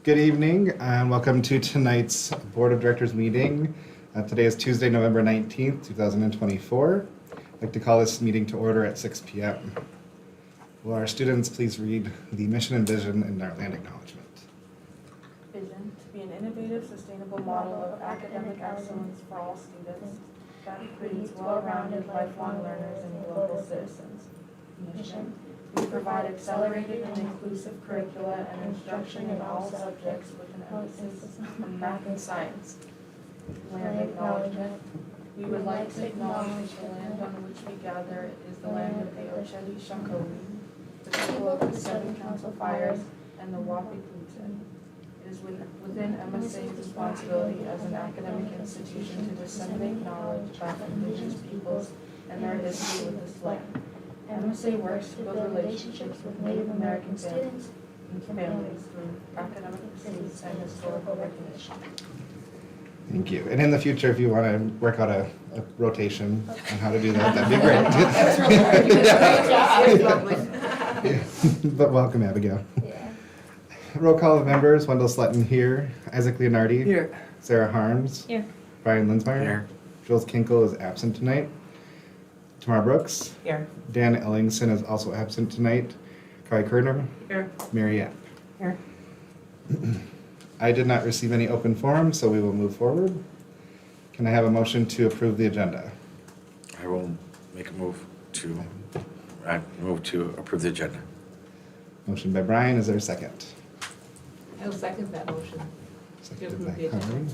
Good evening and welcome to tonight's Board of Directors meeting. Today is Tuesday, November 19th, 2024. I'd like to call this meeting to order at 6 p.m. Will our students please read the mission and vision in our land acknowledgement? Vision, to be an innovative, sustainable model of academic excellence for all students that creates well-rounded, lifelong learners and global citizens. Mission, we provide accelerated and inclusive curricula and instruction in all subjects with an emphasis on math and science. Land acknowledgement, we would like to acknowledge the land on which we gather is the land of the Ochedi Shakoti, the people of the Seven Council Fires, and the Wapikute. It is within MSA's responsibility as an academic institution to disseminate knowledge about indigenous peoples and their history with this land. MSA works to build relationships with Native American students and families through academic pursuits and historical recognition. Thank you. And in the future, if you want to work out a rotation on how to do that, that'd be great. That was really hard. Great job. But welcome, Abigail. Yeah. Roll call of members: Wendell Slutton here, Isaac Leonardi, Here. Sarah Harms, Here. Brian Linsmeyer, Here. Jules Kinkle is absent tonight, Tamara Brooks, Here. Dan Ellingson is also absent tonight, Kai Kerner, Here. Mary Yap. Here. I did not receive any open forum, so we will move forward. Can I have a motion to approve the agenda? I will make a move to approve the agenda. Motion by Brian, is there a second? I'll second that motion. Seconded approve by the agenda.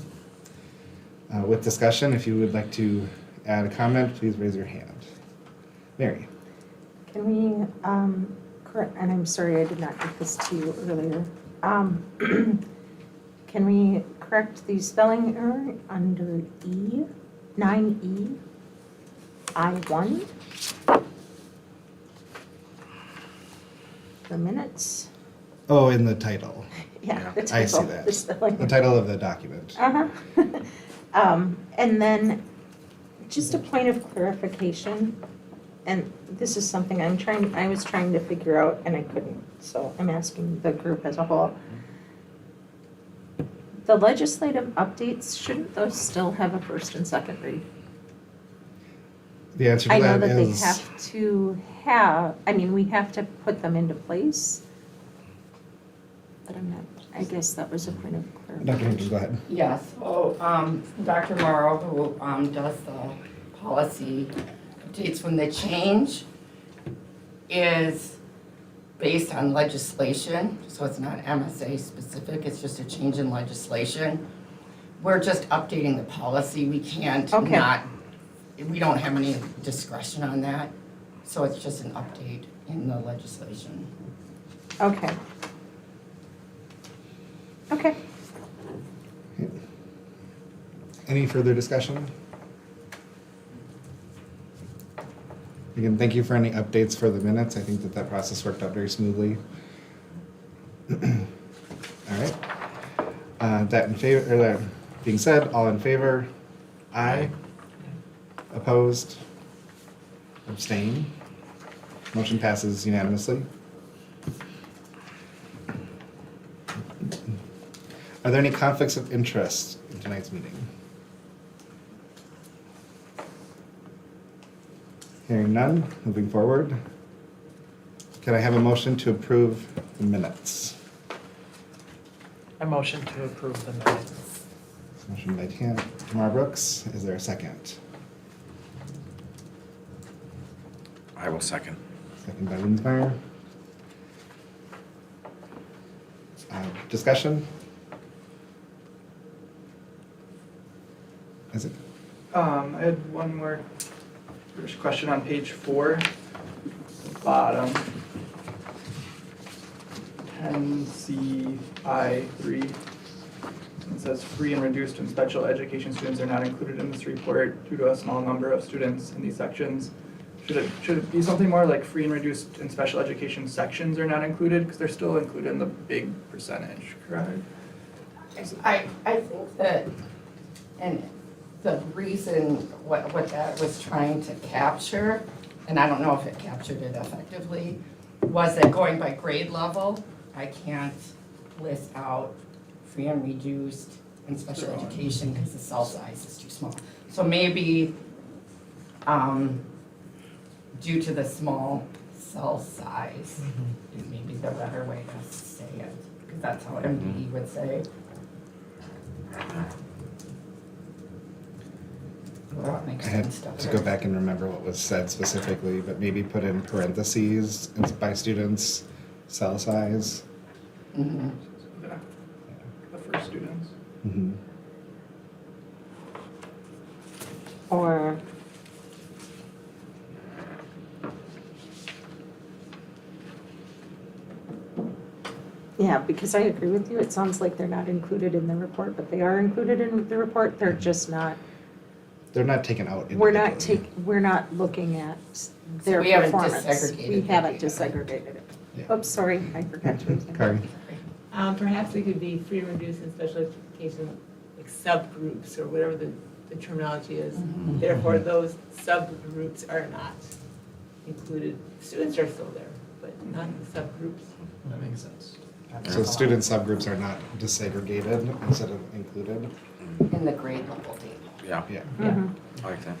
Connie. With discussion, if you would like to add a comment, please raise your hand. Mary? Can we, correct, and I'm sorry I did not get this to you earlier. Can we correct the spelling error under E, 9E, I1? The minutes? Oh, in the title. Yeah, the I see title, that. the spelling. The title of the document. Uh-huh. And then, just a point of clarification, and this is something I was trying to figure out and I couldn't, so I'm asking the group as a whole. The legislative updates, shouldn't those still have a first and second read? The answer I to know that that they is, have to have, I mean, we have to put them into place. But I'm not, I guess that was a point of Dr. clarification. Hankins, go ahead. Yes, so Dr. Morrow, who does the policy updates when the change is based on legislation, so it's not MSA specific, it's just a change in legislation. We're just updating the policy, we can't Okay. we don't have any discretion on that, so it's just an update in the legislation. Okay. Okay. Any further discussion? Again, thank you for any updates for the minutes. I think that process worked out very smoothly. All right. That in favor, or that being said, all in favor? Aye. Opposed? Abstain? Motion passes unanimously. Are there any conflicts of interest in tonight's meeting? Hearing none, moving forward. Can I have a motion to approve the minutes? A motion to approve the minutes. Motion by Tamara Brooks. Is there a second? I will second. Second by Winsmeyer. Discussion? Is it? I had one more first question on page 4, bottom, 10CI3. It says free and reduced and special education students are not included in this report due to a small number of students in these sections. Should it be something more like free and reduced and special education sections are not included? Because they're still included in the big percentage, correct? I think that, and the reason what that was trying to capture, and I don't know if it captured it effectively, was that going by grade level, I can't list out free and reduced and special education because the cell size is too small. So maybe, due to the small cell size, is maybe the better way to say it, because that's how MDE would say. Well, that makes I had sense, doesn't to go it? back and remember what was said specifically, but maybe put in parentheses by students, cell size. Mhm. The first students. Mhm. Or yeah, because I agree with you. It sounds like they're not included in the report, but they are included in the report. They're just not, They're not taken out we're not individually. we're not looking at their we haven't performance. disaggregated We the haven't data. disaggregated it. Yeah. Oops, sorry, I forgot to. Kari? Perhaps it could be free and reduced and special education, like subgroups or whatever the terminology is. Mhm. Therefore, those subgroups are not included. Students are still there, but not the subgroups. That makes sense. So student subgroups are not disaggregated instead of included? In the grade level data. Yeah, Yeah. Mhm. I like that.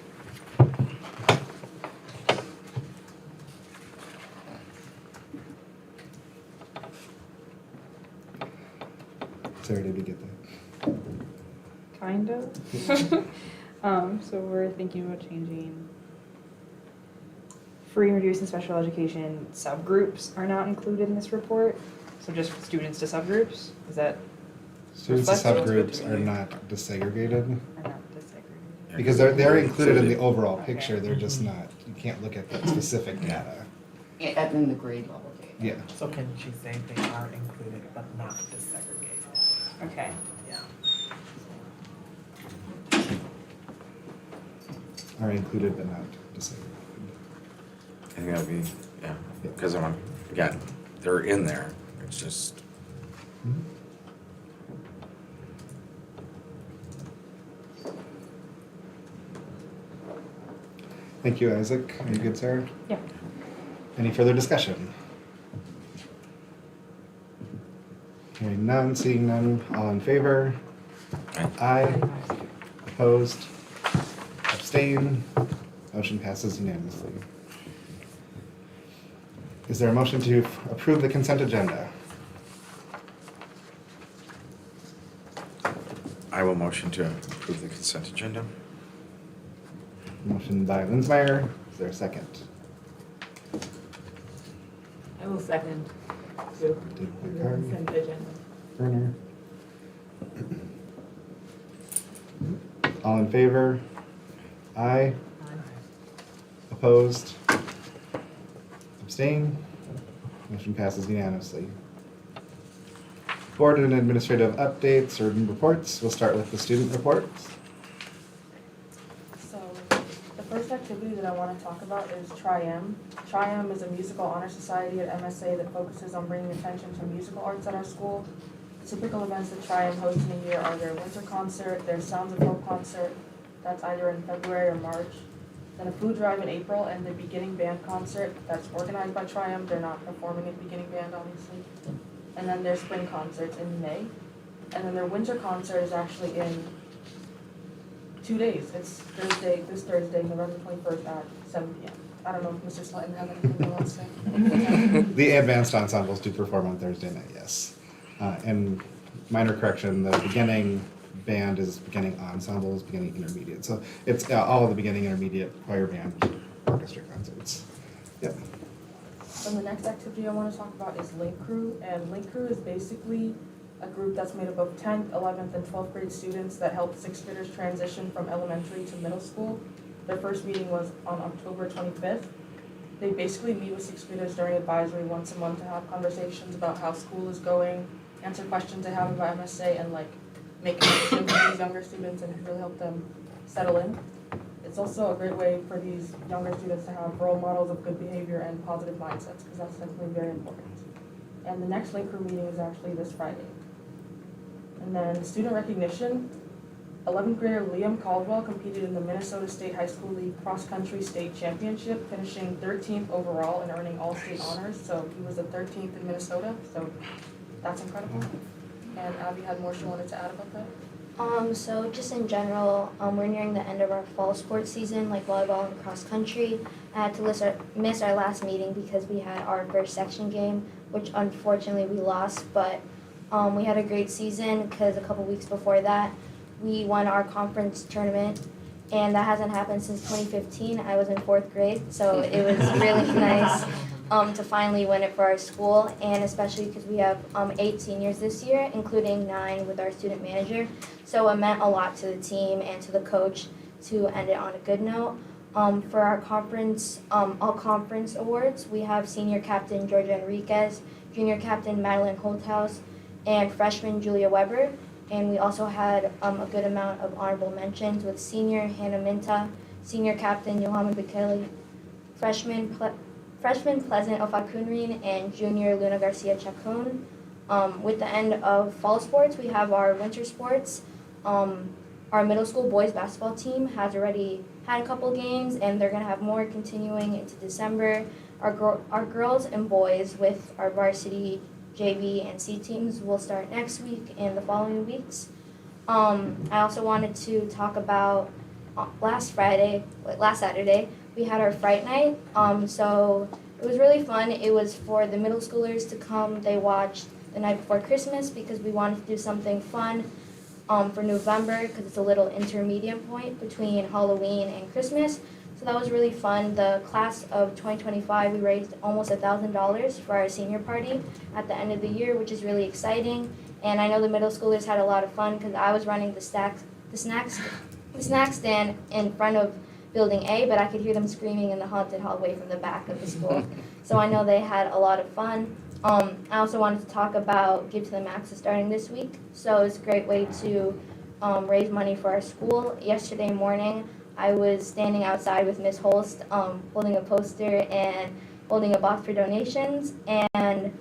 Sarah, did you get that? Kind of. So we're thinking about changing free and reduced and special education subgroups are not included in this report. So just students to subgroups, is that, Students and Reflective. subgroups are not disaggregated are not disaggregated? because they're included in the overall Okay. picture. They're just not, you can't look at that specific data. In the grade level data. Yeah. So can she say they are included but not disaggregated? Okay. Yeah. Are included but not disaggregated. I think that'd be, yeah, because I'm, yeah, they're in there, it's just, Mhm. Thank you, Isaac. Are you good, Sarah? Yeah. Any further discussion? Hearing none, seeing none, all in favor? Aye. Opposed? Abstain? Motion passes unanimously. Is there a motion to approve the consent agenda? I will motion to approve the consent agenda. Motion by Linsmeyer. Is there a second? I will second to Seconded by the Kari. consent agenda. Turner. All in favor? Aye. Opposed? Abstain? Motion passes unanimously. Board and administrative updates or reports. We'll start with the student reports. So, the first activity that I want to talk about is Tri-M. Tri-M is a musical honor society at MSA that focuses on bringing attention to musical arts at our school. Typical events that Tri-M hosts in a year are their winter concert, their Sounds of Hope concert, that's either in February or March, then a food drive in April, and the beginning band concert that's organized by Tri-M. They're not performing at beginning band, obviously. And then their spring concerts in May. And then their winter concert is actually in 2 days. It's this Thursday, November 21st at 7 p.m. I don't know if Mr. Sutton has anything else to say. The advanced ensembles do perform on Thursday night, yes. And minor correction, the beginning band is beginning ensembles, beginning intermediate. So it's all of the beginning intermediate choir band orchestra concerts. Yep. And the next activity I want to talk about is Link Crew. And Link Crew is basically a group that's made up of 10th, 11th, and 12th grade students that help 6th graders transition from elementary to middle school. Their first meeting was on October 25th. They basically meet with 6th graders during advisory once a month to have conversations about how school is going, answer questions they have about MSA, and like make connections with these younger students and really help them settle in. It's also a great way for these younger students to have role models of good behavior and positive mindsets, because that's definitely very important. And the next Link Crew meeting is actually this Friday. And then student recognition, 11th grader Liam Caldwell competed in the Minnesota State High School League Cross Country State Championship, finishing 13th overall and earning all state honors. So he was the 13th in Minnesota, so that's incredible. And Abby had more she wanted to add about that. So just in general, we're nearing the end of our fall sports season, like volleyball and cross country. I had to miss our last meeting because we had our first section game, which unfortunately we lost, but we had a great season because a couple weeks before that, we won our conference tournament, and that hasn't happened since 2015. I was in 4th grade, so it was really nice to finally win it for our school, and especially because we have 8 seniors this year, including 9 with our student manager. So it meant a lot to the team and to the coach to end it on a good note. For our conference, all conference awards, we have senior captain Georgia Enriquez, junior captain Madeline Holthouse, and freshman Julia Weber. And we also had a good amount of honorable mentions with senior Hannah Minta, senior captain Johanna Bikeli, freshman Pleasant Ofakunrin, and junior Luna Garcia Chacon. With the end of fall sports, we have our winter sports. Our middle school boys basketball team has already had a couple games, and they're going to have more continuing into December. Our girls and boys with our varsity JV and C teams will start next week and the following weeks. I also wanted to talk about last Saturday, we had our Fright Night. So it was really fun. It was for the middle schoolers to come. They watched the night before Christmas because we wanted to do something fun for November because it's a little intermediate point between Halloween and Christmas. So that was really fun. The class of 2025, we raised almost $1,000 for our senior party at the end of the year, which is really exciting. And I know the middle schoolers had a lot of fun because I was running the snack stand in front of Building A, but I could hear them screaming in the haunted hallway from the back of the school. So I know they had a lot of fun. I also wanted to talk about Give to the Max is starting this week. So it's a great way to raise money for our school. Yesterday morning, I was standing outside with Miss Holst, holding a poster and holding a box for donations. And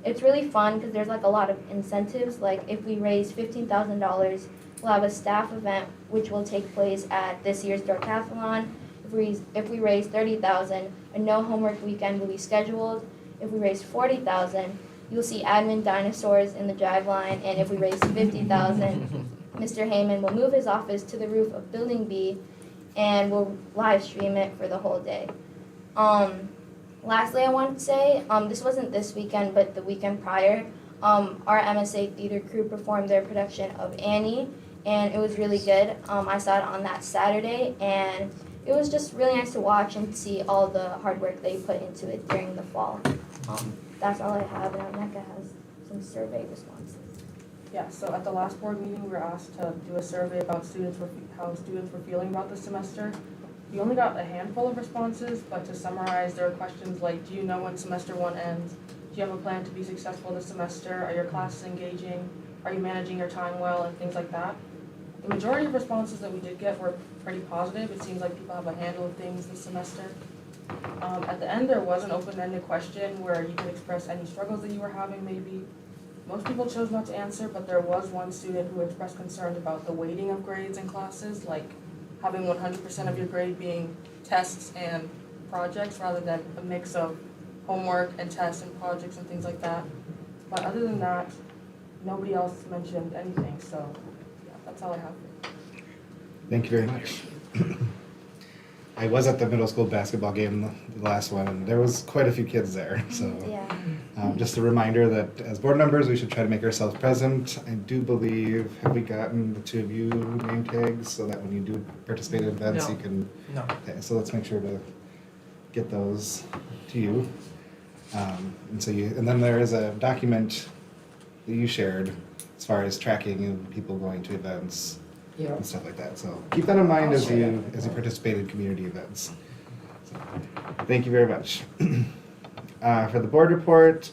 it's really fun because there's like a lot of incentives. Like if we raise $15,000, we'll have a staff event which will take place at this year's Dorkathlon. If we raise $30,000, a no homework weekend will be scheduled. If we raise $40,000, you'll see admin dinosaurs in the driveline. And if we raise $50,000, Mr. Heyman will move his office to the roof of Building B and we'll live stream it for the whole day. Lastly, I wanted to say, this wasn't this weekend, but the weekend prior, our MSA theater crew performed their production of Annie, and it was really good. I saw it on that Saturday, and it was just really nice to watch and see all the hard work they put into it during the fall. That's all I have, and Nneka has some survey responses. Yeah, so at the last board meeting, we were asked to do a survey about how students were feeling about the semester. We only got a handful of responses, but to summarize, there were questions like, do you know when semester 1 ends? Do you have a plan to be successful this semester? Are your classes engaging? Are you managing your time well? And things like that. The majority of responses that we did get were pretty positive. It seems like people have a handle of things this semester. At the end, there was an open-ended question where you could express any struggles that you were having maybe. Most people chose not to answer, but there was one student who expressed concerns about the weighting of grades in classes, like having 100% of your grade being tests and projects rather than a mix of homework and tests and projects and things like that. But other than that, nobody else mentioned anything, so yeah, that's all I have. Thank you very much. I was at the middle school basketball game, the last one, and there was quite a few kids there. So Yeah. just a reminder that as board members, we should try to make ourselves present. I do believe, have we gotten the 2 of you name tags so that when you do participate in events, No. you can, No. okay, so let's make sure to get those to you. And then there is a document that you shared as far as tracking and people going to events Yeah. and stuff like that. So keep that in mind I'll as share you participate in community events. So, thank you very much. For the board report,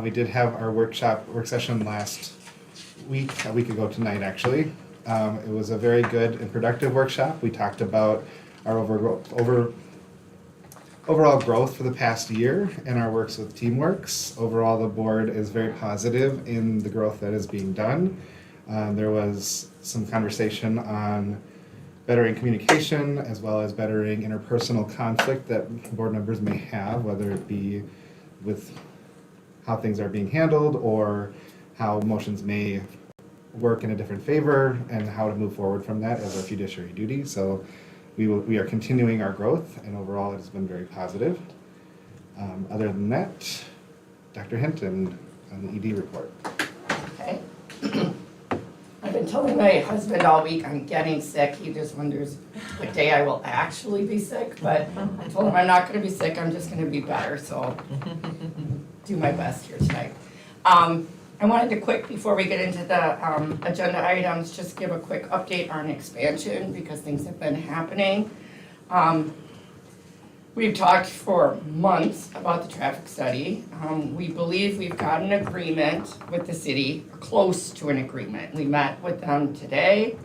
we did have our work session last week, a week ago tonight actually. It was a very good and productive workshop. We talked about our overall growth for the past year and our works with Teamworks. Overall, the board is very positive in the growth that is being done. There was some conversation on bettering communication as well as bettering interpersonal conflict that board members may have, whether it be with how things are being handled or how motions may work in a different favor and how to move forward from that as our fiduciary duty. So we are continuing our growth, and overall it has been very positive. Other than that, Dr. Hinton on the ED report. Okay. I've been telling my husband all week I'm getting sick. He just wonders what day I will actually be sick, but I told him I'm not gonna be sick, I'm just gonna be better, so do my best here tonight. I wanted to before we get into the agenda items, just give a quick update on expansion because things have been happening. We've talked for months about the traffic study. We believe we've got an agreement with the city, close to an agreement. We met with them today.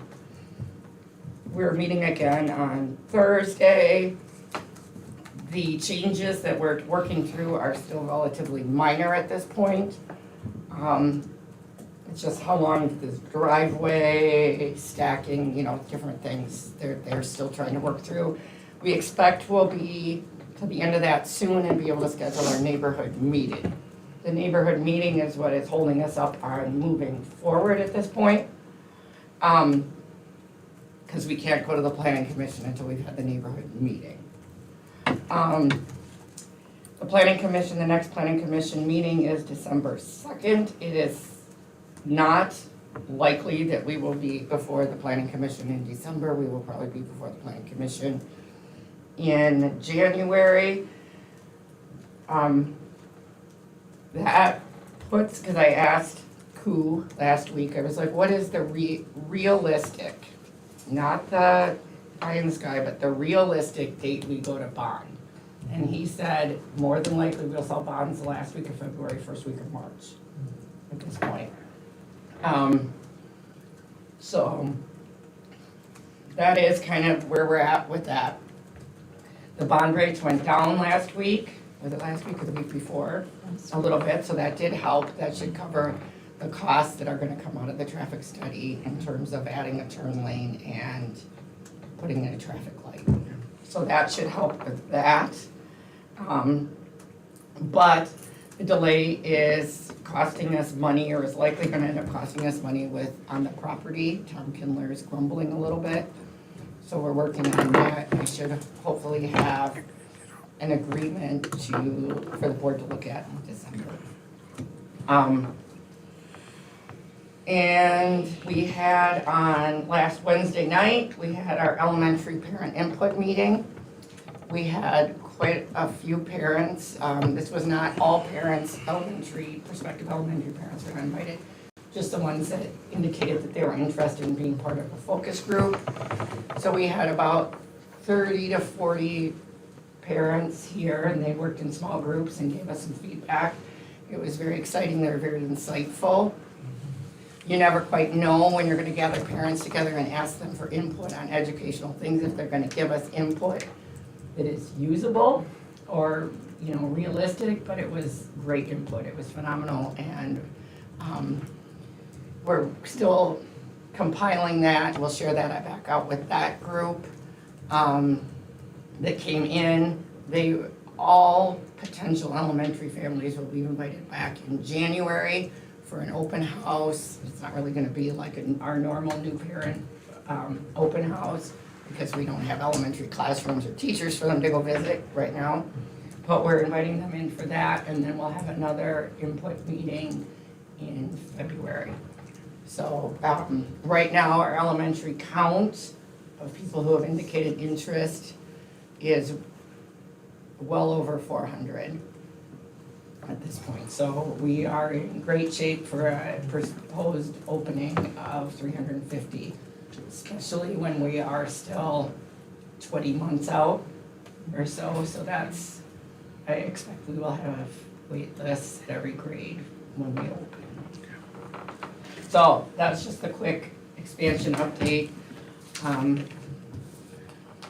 We're meeting again on Thursday. The changes that we're working through are still relatively minor at this point. It's just how long this driveway, stacking, different things they're still trying to work through. We expect we'll be to the end of that soon and be able to schedule our neighborhood meeting. The neighborhood meeting is what is holding us up on moving forward at this point. Because we can't go to the planning commission until we've had the neighborhood meeting. The next planning commission meeting is December 2nd. It is not likely that we will be before the planning commission in December. We will probably be before the planning commission in January. That puts, because I asked Koo last week, I was like, what is the realistic, not the pie in the sky, but the realistic date we go to bond? And he said, more than likely, we'll sell bonds the last week of February, first week of March, at this point. So that is kind of where we're at with that. The bond rates went down last week, was it last week or the week before? A little bit, so that did help. That should cover the costs that are gonna come out of the traffic study in terms of adding a turn lane and putting in a traffic light. So that should help with that. But the delay is costing us money, or is likely gonna end up costing us money on the property. Tom Kindler is grumbling a little bit. So we're working on that. We should hopefully have an agreement for the board to look at in December. And we had on last Wednesday night, we had our elementary parent input meeting. We had quite a few parents. This was not all parents, prospective elementary parents were invited. Just the ones that indicated that they were interested in being part of a focus group. So we had about 30 to 40 parents here, and they worked in small groups and gave us some feedback. It was very exciting, they were very insightful. You never quite know when you're gonna gather parents together and ask them for input on educational things, if they're gonna give us input that is usable or, realistic, but it was great input, it was phenomenal, and we're still compiling that. We'll share that back out with that group that came in. All potential elementary families will be invited back in January for an open house. It's not really gonna be like our normal new parent open house because we don't have elementary classrooms or teachers for them to go visit right now. But we're inviting them in for that, and then we'll have another input meeting in February. So right now, our elementary count of people who have indicated interest is well over 400 at this point. So we are in great shape for a proposed opening of 350, especially when we are still 20 months out or so. So I expect we will have wait lists at every grade when we open. So that's just a quick expansion update.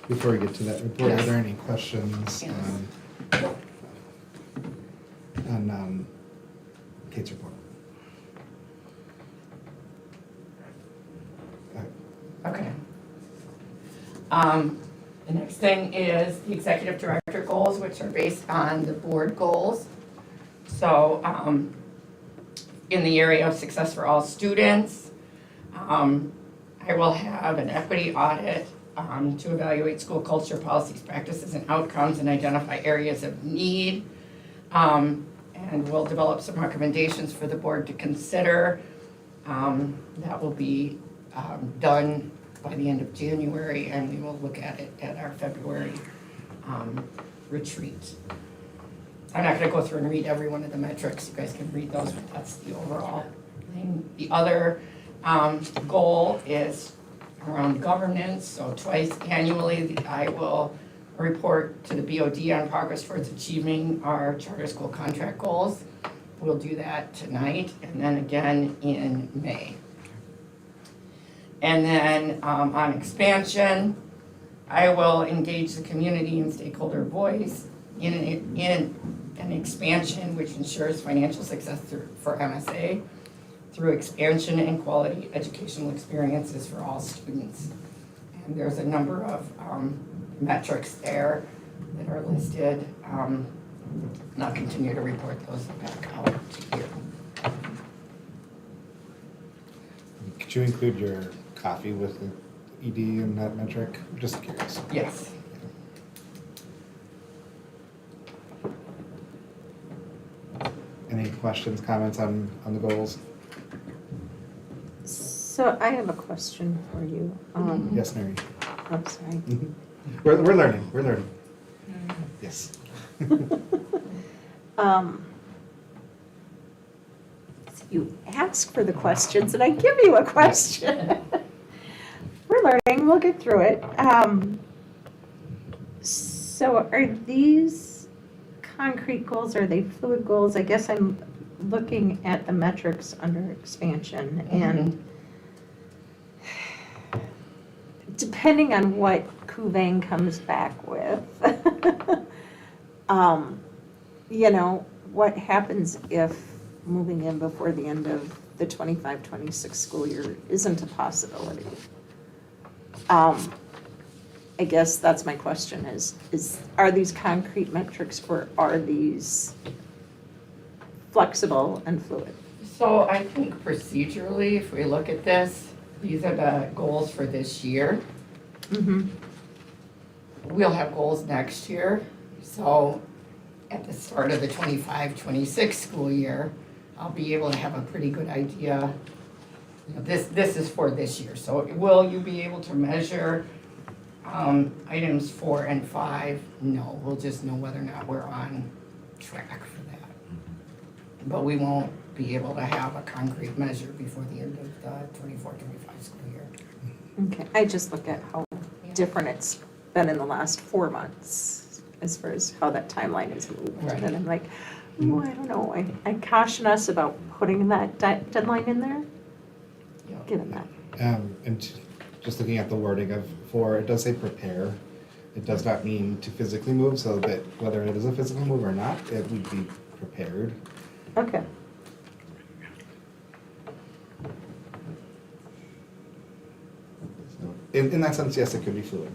Before we get to that report, Yes. are there any questions Yes. on Kate's report? Okay. The next thing is the executive director goals, which are based on the board goals. So, in the area of success for all students. I will have an equity audit to evaluate school culture, policies, practices, and outcomes and identify areas of need. And we'll develop some recommendations for the board to consider. That will be done by the end of January, and we will look at it at our February retreat. I'm not gonna go through and read every one of the metrics, you guys can read those, but that's the overall thing. The other goal is around governance, so twice annually, I will report to the BOD on progress towards achieving our charter school contract goals. We'll do that tonight, and then again in May. And then on expansion, I will engage the community and stakeholder voice in an expansion which ensures financial success for MSA through expansion and quality educational experiences for all students. And there's a number of metrics there that are listed. And I'll continue to report those back out to you. Could you include your coffee with the ED in that metric? Just curious. Yes. Any questions, comments on the goals? So I have a question for you. Yes, Mary. I'm sorry. We're learning. Yes. So you ask for the questions and I give you a question. We're learning, we'll get through it. So are these concrete goals, are they fluid goals? I guess I'm looking at the metrics under expansion and depending on what Kuvang comes back with, you know, what happens if moving in before the end of the 25-26 school year isn't a possibility? I guess that's my question is are these concrete metrics or are these flexible and fluid? So I think procedurally, if we look at this, these are the goals for this year. Mm-hmm. We'll have goals next year. So at the start of the 25-26 school year, I'll be able to have a pretty good idea. You know, this is for this year. So will you be able to measure items 4 and 5? No, we'll just know whether or not we're on track for that. But we won't be able to have a concrete measure before the end of the 24-25 school year. Okay, I just look at how different it's been in the last 4 months as far as how that timeline has moved. Right. And I'm like, oh, I don't know. I caution us about putting that deadline in there, Yep. given that. Just looking at the wording of 4, it does say prepare. It does not mean to physically move, so that whether it is a physical move or not, it would be prepared. Okay. So in that sense, yes, it could be fluid.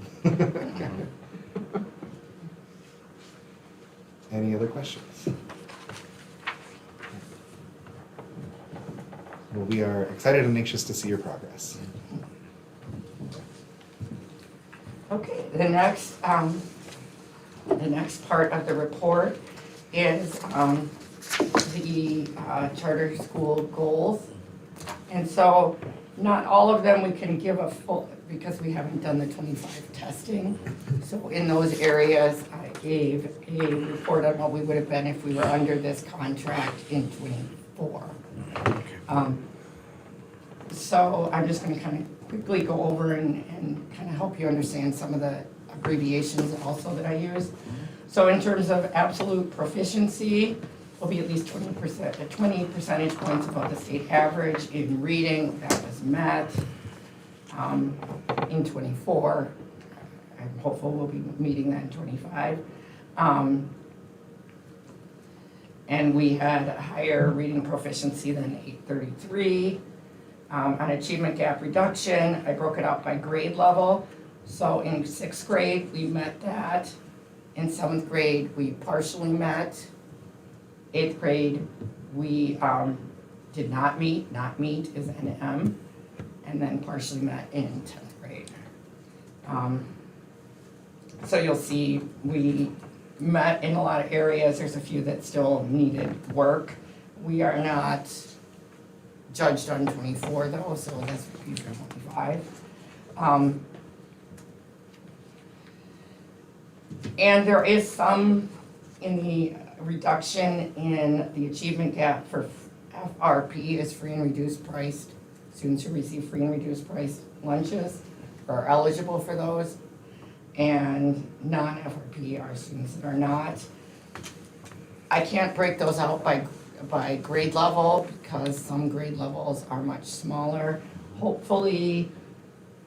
Any other questions? Well, we are excited and anxious to see your progress. Okay, the next part of the report is the charter school goals. And so not all of them we can give a full, because we haven't done the 25 testing. So in those areas, I gave a report on what we would have been if we were under this contract in 24. So I'm just gonna kind of quickly go over and kind of help you understand some of the abbreviations also that I use. So in terms of absolute proficiency, will be at least 20%, 20 percentage points above the state average in reading. That was met. In 24, I'm hopeful we'll be meeting that in 25. And we had a higher reading proficiency than 833. On achievement gap reduction, I broke it out by grade level. So in 6th grade, we met that. In 7th grade, we partially met. 8th grade, we did not meet is NM, and then partially met in 10th grade. So you'll see we met in a lot of areas. There's a few that still needed work. We are not judged on 24 though, so that's repeat for 25. And there is some in the reduction in the achievement gap for FRP is free and reduced priced. Students who receive free and reduced priced lunches are eligible for those. And non-FRP are students that are not. I can't break those out by grade level because some grade levels are much smaller. Hopefully,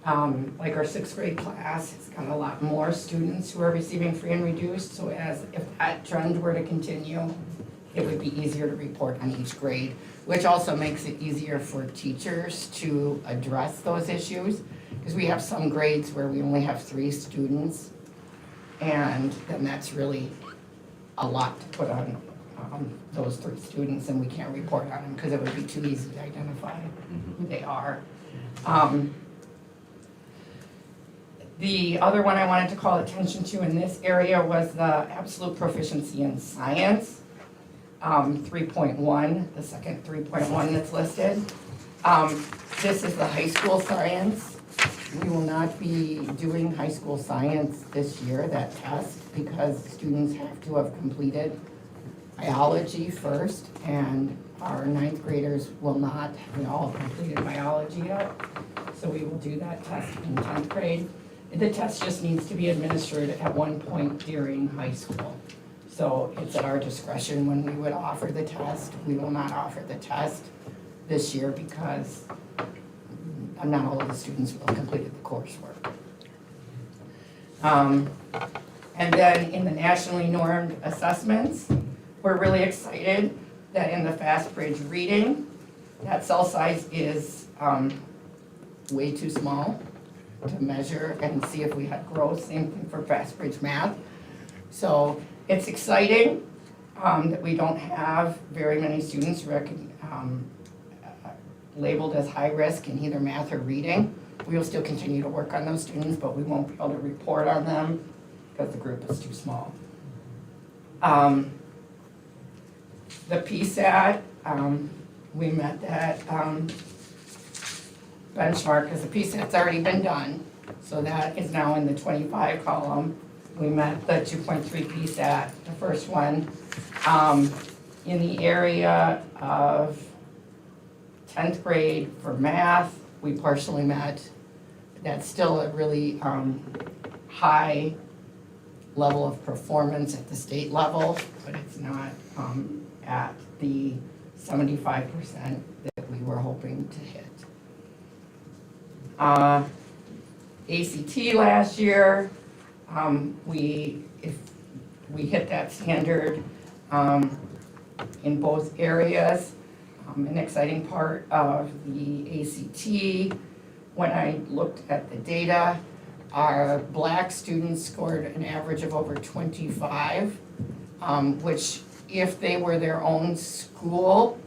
like our 6th grade class has got a lot more students who are receiving free and reduced. So if that trend were to continue, it would be easier to report on each grade, which also makes it easier for teachers to address those issues. Because we have some grades where we only have 3 students, and then that's really a lot to put on those 3 students, and we can't report on them because it would be too easy to identify who they are. The other one I wanted to call attention to in this area was the absolute proficiency in science, 3.1, the second 3.1 that's listed. This is the high school science. We will not be doing high school science this year, that test, because students have to have completed biology first, and our 9th graders will not, we all have completed biology yet, so we will do that test in 10th grade. The test just needs to be administered at one point during high school. So it's at our discretion when we would offer the test. We will not offer the test this year because not all of the students will have completed the coursework. And then in the nationally normed assessments, we're really excited that in the Fast Bridge reading, that cell size is way too small to measure and see if we had growth. Same thing for Fast Bridge math. So it's exciting that we don't have very many students labeled as high risk in either math or reading. We will still continue to work on those students, but we won't be able to report on them because the group is too small. The PSAT, we met that benchmark because the PSAT's already been done. So that is now in the 25 column. We met the 2.3 PSAT, the first one. In the area of 10th grade for math, we partially met. That's still a really high level of performance at the state level, but it's not at the 75% that we were hoping to hit. ACT last year, we hit that standard in both areas. An exciting part of the ACT, when I looked at the data, our black students scored an average of over 25, which if they were their own school,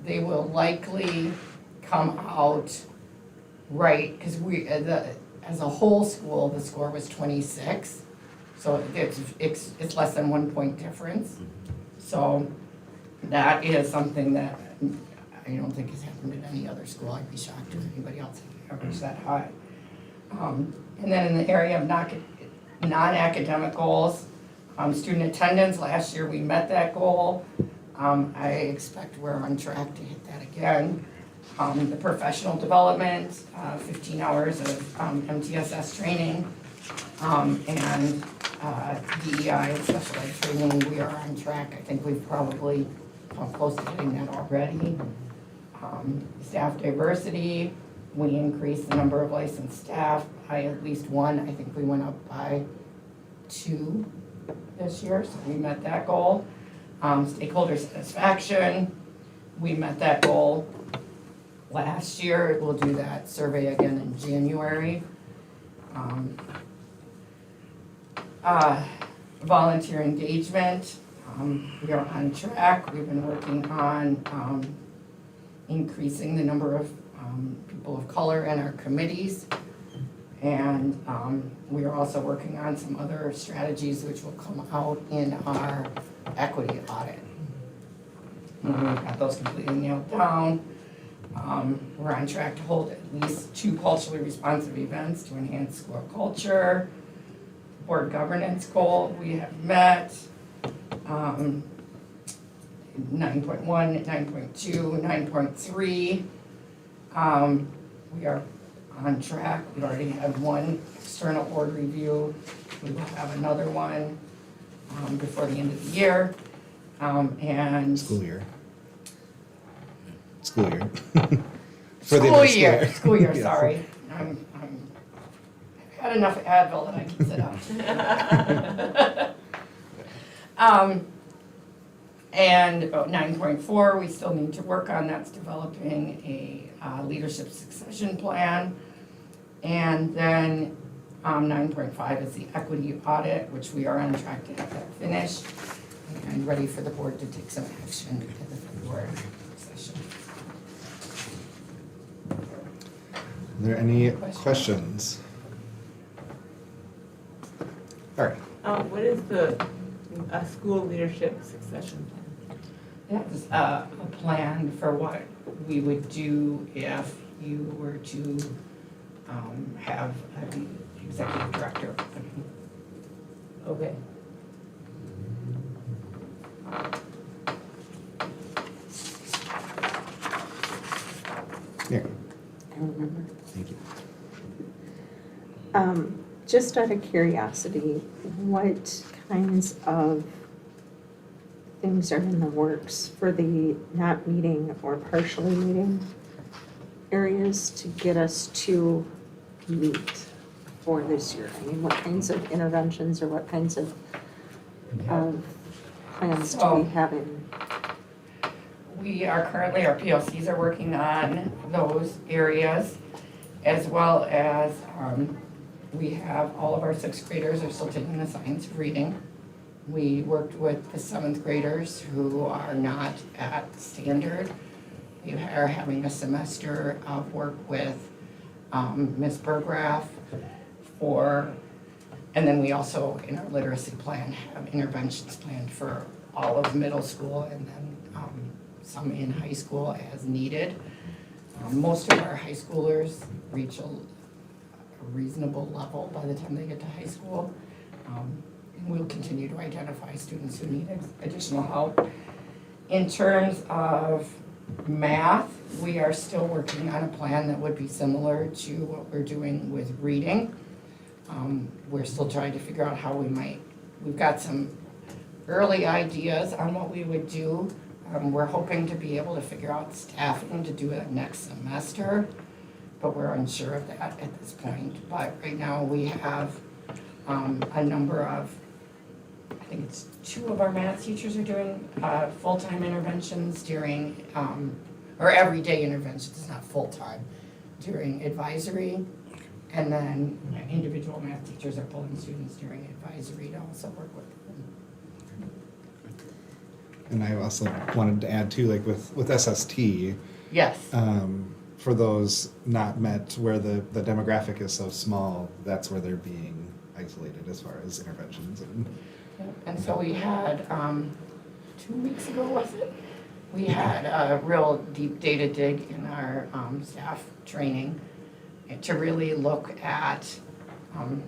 they will likely come out right, because as a whole school, the score was 26, so it's less than 1 point difference. So that is something that I don't think has happened at any other school. I'd be shocked if anybody else had averaged that high. And then in the area of non-academic goals, student attendance, last year we met that goal. I expect we're on track to hit that again. The professional development, 15 hours of MTSS training, and DEI and special ed training, we are on track. I think we've probably come close to hitting that already. Staff diversity, we increased the number of licensed staff by at least 1. I think we went up by 2 this year, so we met that goal. Stakeholder satisfaction, we met that goal last year. We'll do that survey again in January. Volunteer engagement, we are on track. We've been working on increasing the number of people of color in our committees. And we are also working on some other strategies which will come out in our equity audit. We've got those completely nailed down. We're on track to hold at least 2 culturally responsive events to enhance school culture. Board governance goal we have met. 9.1, 9.2, 9.3. We are on track. We've already had 1 external board review. We will have another one before the end of the year. And School year. School year. School year, Yes. sorry. I'm had enough Advil that I can sit down. And about 9.4, we still need to work on, that's developing a leadership succession plan. And then 9.5 is the equity audit, which we are on track to have that finished and ready for the board to take some action at the February session. Are there any questions? All right. What is the school leadership succession plan? That's a plan for what we would do if you were to have an executive director. Okay. Here. I remember. Thank you. Just out of curiosity, what kinds of things are in the works for the not meeting or partially meeting areas to get us to meet for this year? I mean, what kinds of interventions or what kinds of plans do we have in? We are currently, our PLCs are working on those areas, as well as we have all of our 6th graders are still taking the science of reading. We worked with the 7th graders who are not at standard. We are having a semester of work with Ms. Burgraff and then we also, in our literacy plan, have interventions planned for all of middle school and then some in high school as needed. Most of our high schoolers reach a reasonable level by the time they get to high school. And we'll continue to identify students who need additional help. In terms of math, we are still working on a plan that would be similar to what we're doing with reading. We're still trying to figure out how we've got some early ideas on what we would do. We're hoping to be able to figure out staffing to do it next semester, but we're unsure of that at this point. But right now we have a number of, I think it's 2 of our math teachers are doing full-time interventions during, or everyday interventions, it's not full-time, during advisory. And then individual math teachers are pulling students during advisory to also work with them. And I also wanted to add too, like with SST, Yes. for those not met where the demographic is so small, that's where they're being isolated as far as interventions And so we had, 2 weeks ago, was it? We had a real deep data dig in our staff training to really look at,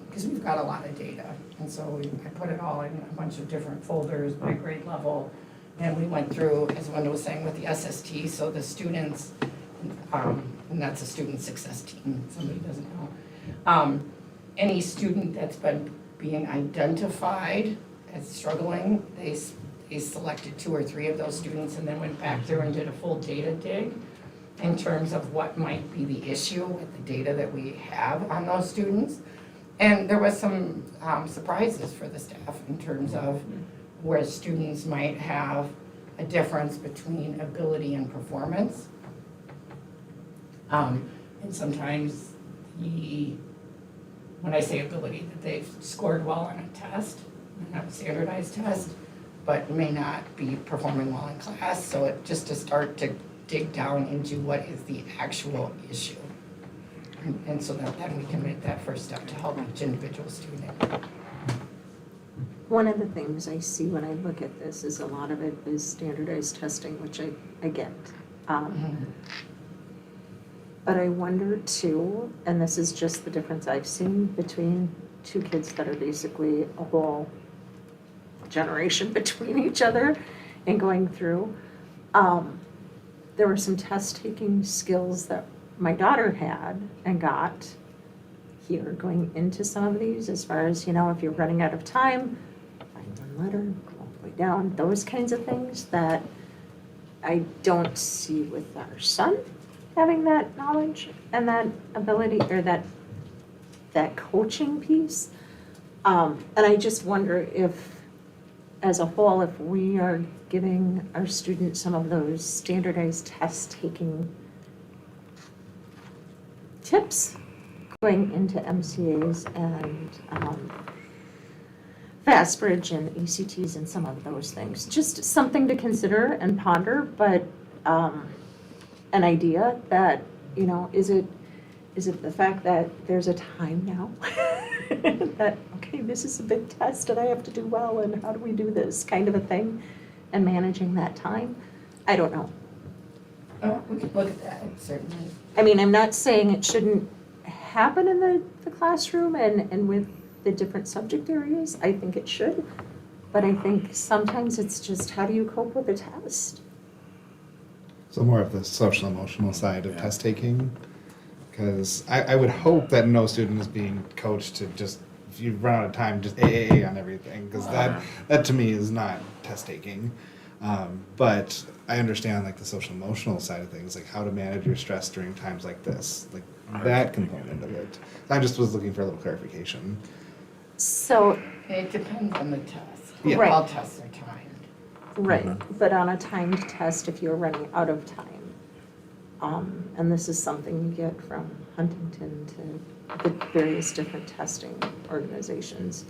because we've got a lot of data. And so I put it all in a bunch of different folders by grade level. And we went through, as Wanda was saying, with the SST, so the students, and that's a student success team, somebody doesn't know. Any student that's been being identified as struggling, they selected 2 or 3 of those students and then went back through and did a full data dig in terms of what might be the issue with the data that we have on those students. And there was some surprises for the staff in terms of where students might have a difference between ability and performance. And sometimes when I say ability, that they've scored well on a test, not a standardized test, but may not be performing well in class. So just to start to dig down into what is the actual issue. And so that then we can make that first step to help each individual student. One of the things I see when I look at this is a lot of it is standardized testing, which I get. But I wonder too, and this is just the difference I've seen between two kids that are basically a whole generation between each other and going through. There were some test-taking skills that my daughter had and got here going into some of these, as far as, you know, if you're running out of time, find one letter, go all the way down, those kinds of things that I don't see with our son having that knowledge and that ability, or that coaching piece. And I just wonder if, as a whole, if we are giving our students some of those standardized test-taking tips going into MCAs and Fastbridge and ACTs and some of those things. Just something to consider and ponder, but an idea that, you know, is it the fact that there's a time now? That, okay, this is a big test and I have to do well, and how do we do this kind of a thing, and managing that time? I don't know. We could look at that, certainly. I mean, I'm not saying it shouldn't happen in the classroom and with the different subject areas. I think it should. But I think sometimes it's just, how do you cope with a test? So more of the social emotional side of test taking, because I would hope that no student is being coached to just, if you run out of time, just AAA on everything, because that to me is not test taking. But I understand like the social emotional side of things, like how to manage your stress during times like this, like that component of it. I just was looking for a little clarification. So, It depends on the test. Yeah. Right. All tests are timed. right, but on a timed test, if you're running out of time, and this is something you get from Huntington to the various different testing organizations,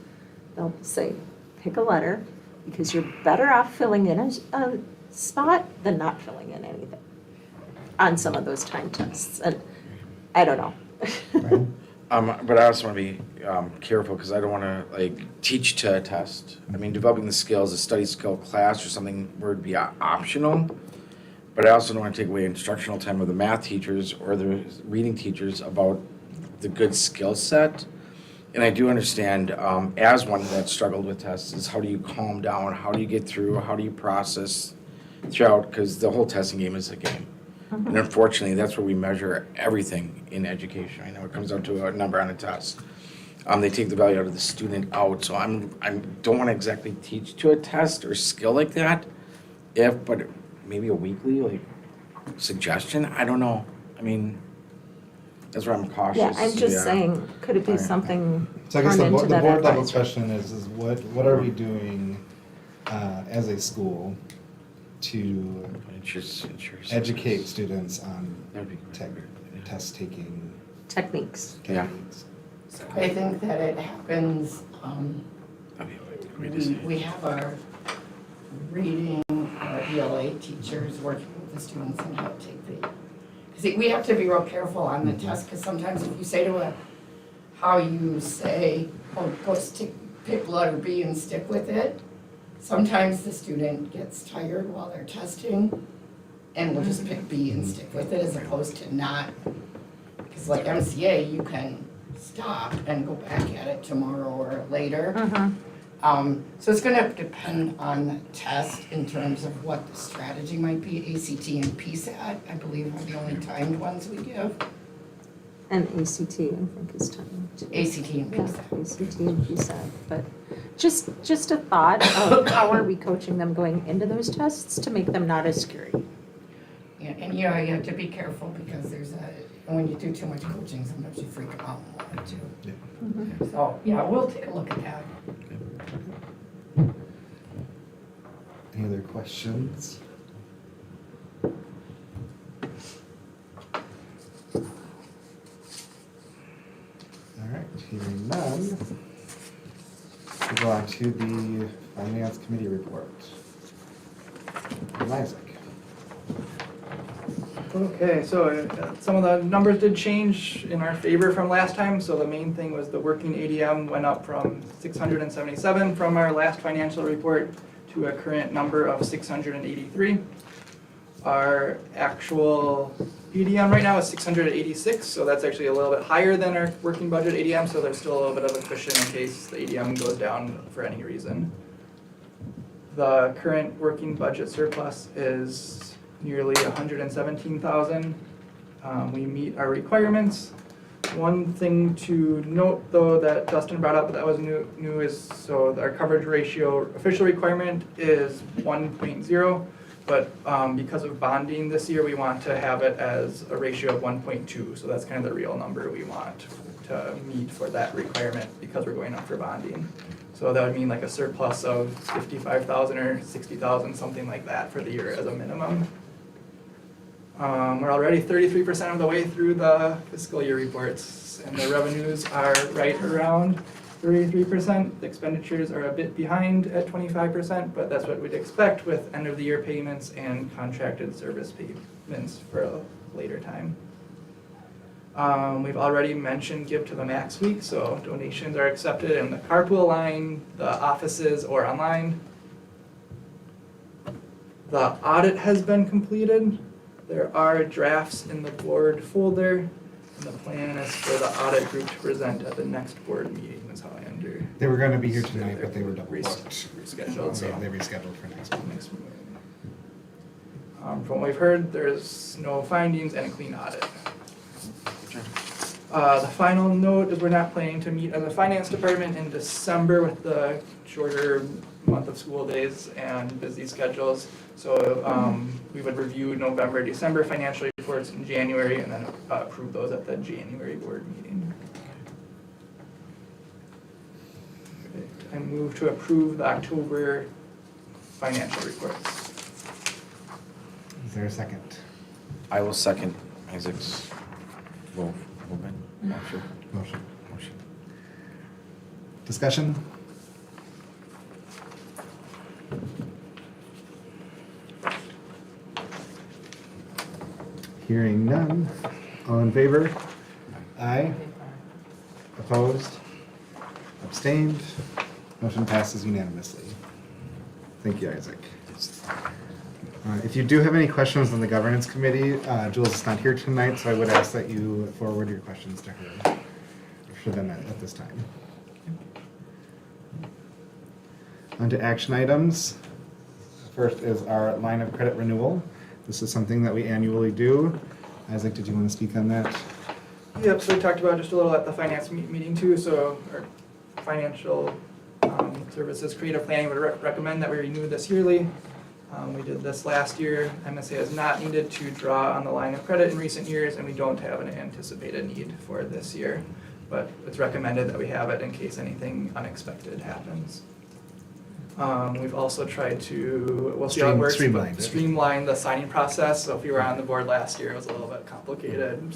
they'll say, pick a letter, because you're better off filling in a spot than not filling in anything on some of those time tests. And I don't know. Right. But I also want to be careful, because I don't want to like teach to a test. I mean, developing the skills, a study skill class or something would be optional. But I also don't want to take away instructional time of the math teachers or the reading teachers about the good skill set. And I do understand, as one that struggled with tests, is how do you calm down? How do you get through? How do you process throughout? Because the whole testing game is a game. And unfortunately, that's where we measure everything in education. I know it comes down to a number on a test. They take the value out of the student out. So I don't want to exactly teach to a test or skill like that. But maybe a weekly like suggestion. I don't know. I mean, that's where I'm cautious. Yeah, I'm just saying, could it be something So I guess turned the into board that level advisory? question is what are we doing as a school to educate students on That'd be test taking Techniques. Yeah. techniques? So I think that it happens, That'd be a great design. we have our reading, our ELA teachers working with the students and how to take the, because we have to be real careful on the test, because sometimes if you say to a, how you say, oh, pick letter B and stick with it, sometimes the student gets tired while they're testing and will just pick B and stick with it as opposed to not. Because like MCA, you can stop and go back at it tomorrow or later. So it's gonna depend on the test in terms of what the strategy might be. ACT and PSAT, I believe, are the only timed ones we give. And ACT, I think, is timed. ACT and Yeah, PSAT. ACT and PSAT, but just a thought of how are we coaching them going into those tests to make them not as scary? Yeah, and you have to be careful because when you do too much coaching, sometimes you freak them out more too. Yeah. So, yeah, we'll take a look at that. Any other questions? All right, hearing none. We'll go on to the Finance Committee report. Isaac. Okay, so some of the numbers did change in our favor from last time. So the main thing was the working ADM went up from 677 from our last financial report to a current number of 683. Our actual ADM right now is 686, so that's actually a little bit higher than our working budget ADM, so there's still a little bit of a cushion in case the ADM goes down for any reason. The current working budget surplus is nearly 117,000. We meet our requirements. One thing to note though that Dustin brought up that was new is, so our coverage ratio official requirement is 1.0, but because of bonding this year, we want to have it as a ratio of 1.2, so that's kind of the real number we want to meet for that requirement because we're going up for bonding. So that would mean like a surplus of 55,000 or 60,000, something like that for the year as a minimum. We're already 33% of the way through the fiscal year reports, and the revenues are right around 33%. The expenditures are a bit behind at 25%, but that's what we'd expect with end of the year payments and contracted service payments for a later time. We've already mentioned Give to the Max week, so donations are accepted in the carpool line, the offices, or online. The audit has been completed. There are drafts in the board folder, and the plan is for the audit group to present at the next board meeting, is how I under. They were gonna be here tonight, but they were double booked. Rescheduled, so. They rescheduled for next week. Next meeting. From what we've heard, there's no findings and a clean audit. The final note is we're not planning to meet as a finance department in December with the shorter month of school days and busy schedules. So we would review November, December financial reports in January and then approve those at the January board meeting. Okay, I move to approve the October financial reports. Is there a second? I will second Isaac's movement. Motion. Discussion? Hearing none. All in favor? Aye. Opposed? Abstained? Motion passes unanimously. Thank you, Isaac. If you do have any questions on the governance committee, Jules is not here tonight, so I would ask that you forward your questions to her, for them at this time. On to action items. First is our line of credit renewal. This is something that we annually do. Isaac, did you want to speak on that? Yep, so we talked about just a little at the finance meeting too, so our financial services creative planning would recommend that we renew this yearly. We did this last year. MSA has not needed to draw on the line of credit in recent years, and we don't have an anticipated need for this year. But it's recommended that we have it in case anything unexpected happens. We've also tried to, we'll see how it works, but streamline the signing process. So if you were on the board last year, it was a little bit complicated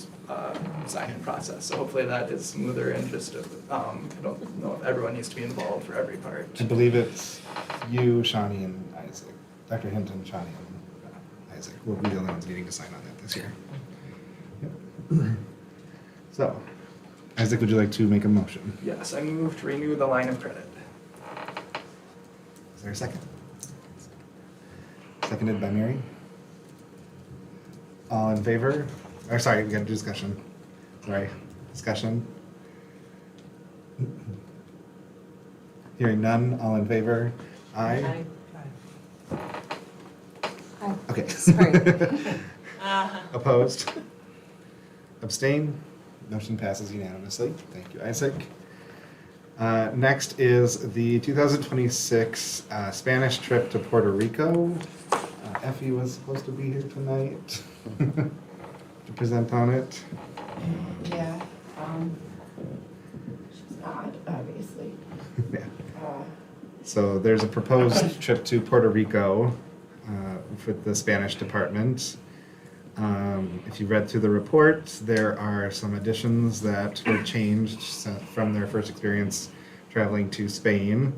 signing process. So hopefully that is smoother and just, I don't know if everyone needs to be involved for every part. I believe it's you, Shawnee, and Isaac. Dr. Hinton, Shawnee, and Isaac will be the only ones needing to sign on that this year. Yep. So, Isaac, would you like to make a motion? Yes, I move to renew the line of credit. Is there a second? Seconded by Mary. All in favor? Or sorry, we got a discussion. Sorry, discussion. Hearing none, all in favor? Aye. Okay. Sorry. Opposed? Abstain? Motion passes unanimously. Thank you, Isaac. Next is the 2026 Spanish trip to Puerto Rico. Effie was supposed to be here tonight to present on it. Yeah, she's not, obviously. Yeah. So there's a proposed trip to Puerto Rico for the Spanish department. If you read through the report, there are some additions that were changed from their first experience traveling to Spain.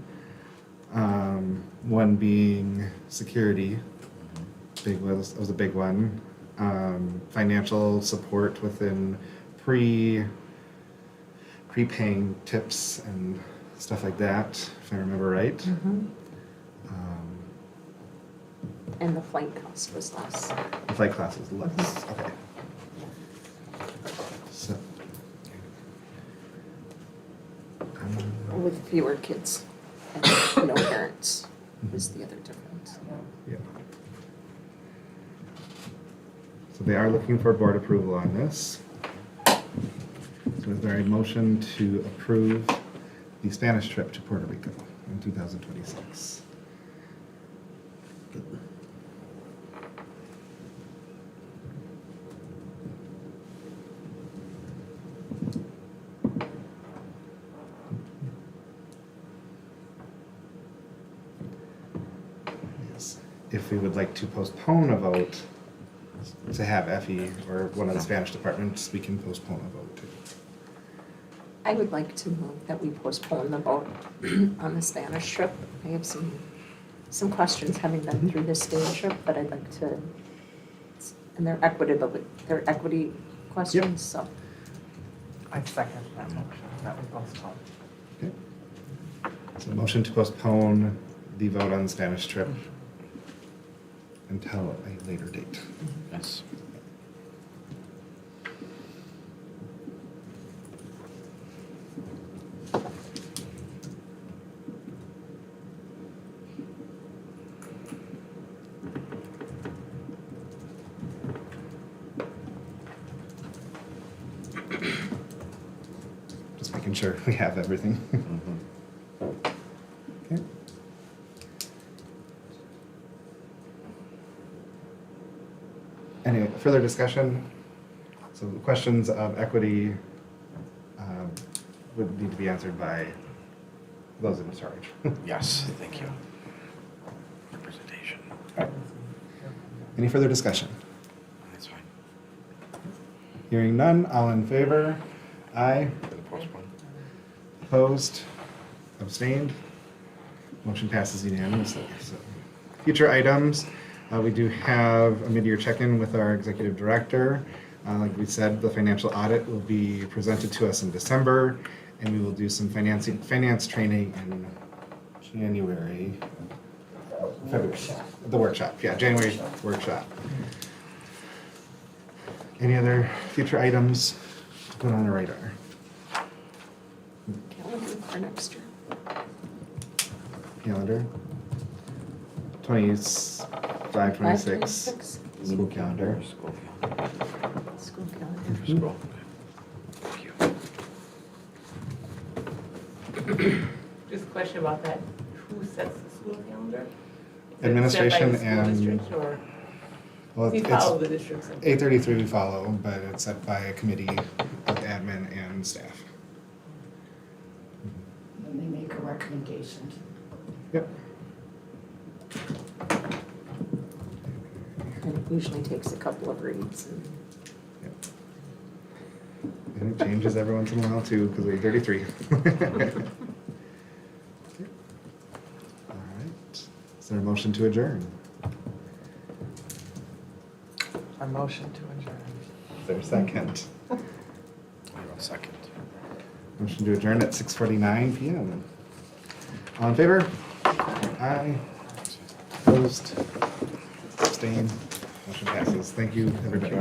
One being security, was a big one. financial support within prepaying tips and stuff like that, if I remember right. Mhm. And the flight cost was less. The flight class is less, okay. So. With fewer kids and no parents is the other difference. Yeah. So they are looking for board approval on this. So is there a motion to approve the Spanish trip to Puerto Rico in 2026? Yes. If we would like to postpone a vote to have Effie or one of the Spanish departments, we can postpone a vote too. I would like to move that we postpone the vote on the Spanish trip. I have some questions having been through this Spain trip, but I'd like to, and they're equity questions, so. I second that motion, that we postpone. Okay. So motion to postpone the vote on the Spanish trip until a later date. Yes. Just making sure we have everything. Okay. Any further discussion? So the questions of equity would need to be answered by those in charge. Yes, thank you. Representation. Any further discussion? That's fine. Hearing none, all in favor? Aye. For the postpone. Opposed? Abstained? Motion passes unanimously. So, future items, we do have a mid-year check-in with our executive director. Like we said, the financial audit will be presented to us in December, and we will do some finance training in January. February, the workshop, yeah, January workshop. Any other future items to put on the radar? Calendar for next year. Calendar. 25, 26. School calendar. School calendar. School calendar. School. Thank you. Just a question about that, who sets the school calendar? Is it Administration set by the and- school district, or Well, do you it's follow the district's? 833 we follow, but it's set by a committee of admin and staff. Then they make a recommendation. Yep. And it usually takes a couple of reads and Yep. And it changes every once in a while too, because we're 833. All right. Is there a motion to adjourn? A motion to adjourn. Is there a second? I will second. Motion to adjourn at 6:49 PM. All in favor? Aye. Opposed? Abstained? Motion passes. Thank you, everybody.